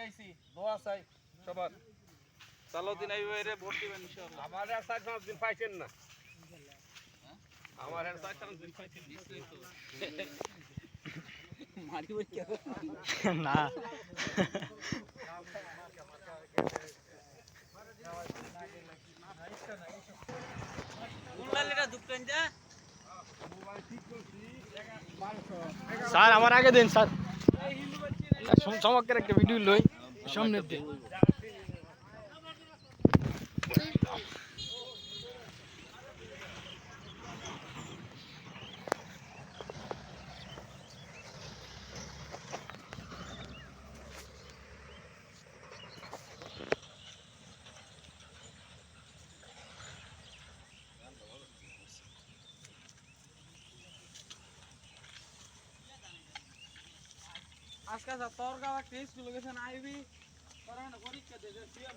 আইছি দোয়া চাই সবার সালাউদ্দিন আইবে ভোট দিবেন ইনশাআল্লাহ আমার আর 4-5 দিন পাইছেন না আমার আর 4-5 দিন পাইছেন মারি ওই কে না কোনলালেটা দুপটেন যা স্যার আমার আগে দেন স্যার চমৎকার একটা ভিডিও লই সামনে দিয়ে আজকে তোর গাওয়া টেস্ট লোকেশন আইবি কারণ পরীক্ষা দেবে সিএম